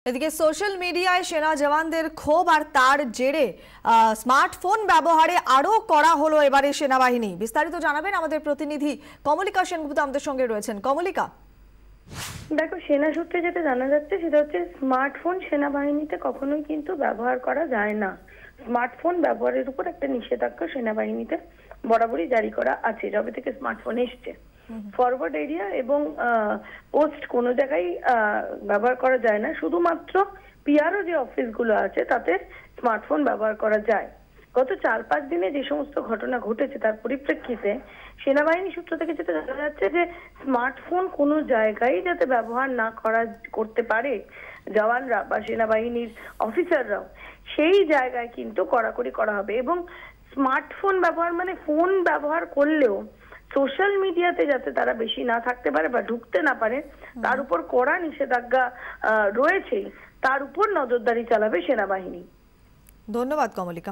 এদিকে সোশ্যাল মিডিয়ায় সেনা জওয়ানদের ক্ষোভ আর তার জেরে স্মার্টফোন ব্যবহারে আরো করা হলো এবারে সেনাবাহিনী। বিস্তারিত জানাবেন আমাদের প্রতিনিধি কমলিকা সেনগুপ্ত আমাদের সঙ্গে রয়েছেন। কমলিকা, দেখো, সেনা সূত্রে যেটা জানা যাচ্ছে সেটা হচ্ছে স্মার্টফোন সেনাবাহিনীতে কখনোই কিন্তু ব্যবহার করা যায় না। স্মার্টফোন ব্যবহারের উপর একটা নিষেধাজ্ঞা সেনাবাহিনীতে বরাবরই জারি করা আছে যবে থেকে স্মার্টফোন এসছে। ফরওয়ার্ড এরিয়া এবং পোস্ট কোনো জায়গায় ব্যবহার করা যায় না, শুধুমাত্র পিআরও যে অফিসগুলো আছে তাতে স্মার্টফোন ব্যবহার করা যায়। গত 4-5 দিনে যে সমস্ত ঘটনা ঘটেছে তার পরিপ্রেক্ষিতে সেনাবাহিনী সূত্র থেকে যেটা জানা যাচ্ছে যে স্মার্টফোন কোনো জায়গায় যাতে ব্যবহার না করতে পারে জওয়ানরা বা সেনাবাহিনীর অফিসাররাও, সেই জায়গায় কিন্তু কড়াকড়ি করা হবে। এবং স্মার্টফোন ব্যবহার মানে ফোন ব্যবহার করলেও সোশ্যাল মিডিয়াতে যাতে তারা বেশি না থাকতে পারে বা ঢুকতে না পারে তার উপর কড়া নিষেধাজ্ঞা রয়েছে, তার উপর নজরদারি চালাবে সেনাবাহিনী। ধন্যবাদ কমলিকা।